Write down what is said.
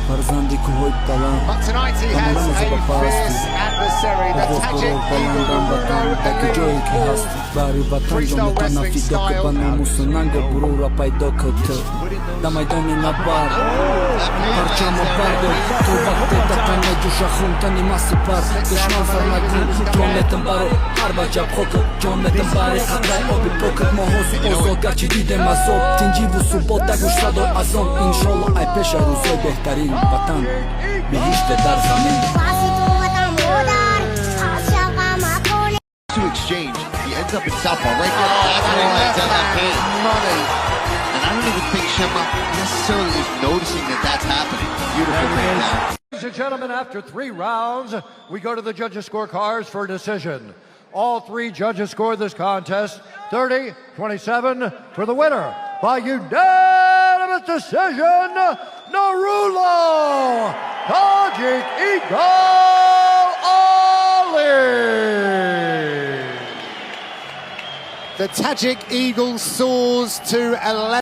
But tonight he has a fierce adversary, the Tajik Eagle Nurullo, a new freestyle wrestling style. Damaj do mnie na bar, parciamo bardo. Tu vakte da tane gjusha khun tani masë par. Dëshman farna gu, gjon me të mbaro arba gjap hokë, gjon me të mbare hataj obi pokët mo hosu ozo gar që dide ma zot. Ti njivu su bota gushtado azon, inshallah aj pesha ruzoj behtarin vatan me ishte dar zamin. To exchange, he ends up in southpaw right there. Money. And I don't even think Shema necessarily is noticing that that's happening. Beautiful takedown. Ladies and gentlemen, after 3 rounds, we go to the judges' scorecards for a decision. All 3 judges scored this contest 30-27 for the winner by unanimous decision, Nurullo, Tajik Eagle Aliev. The Tajik Eagle soars to 11.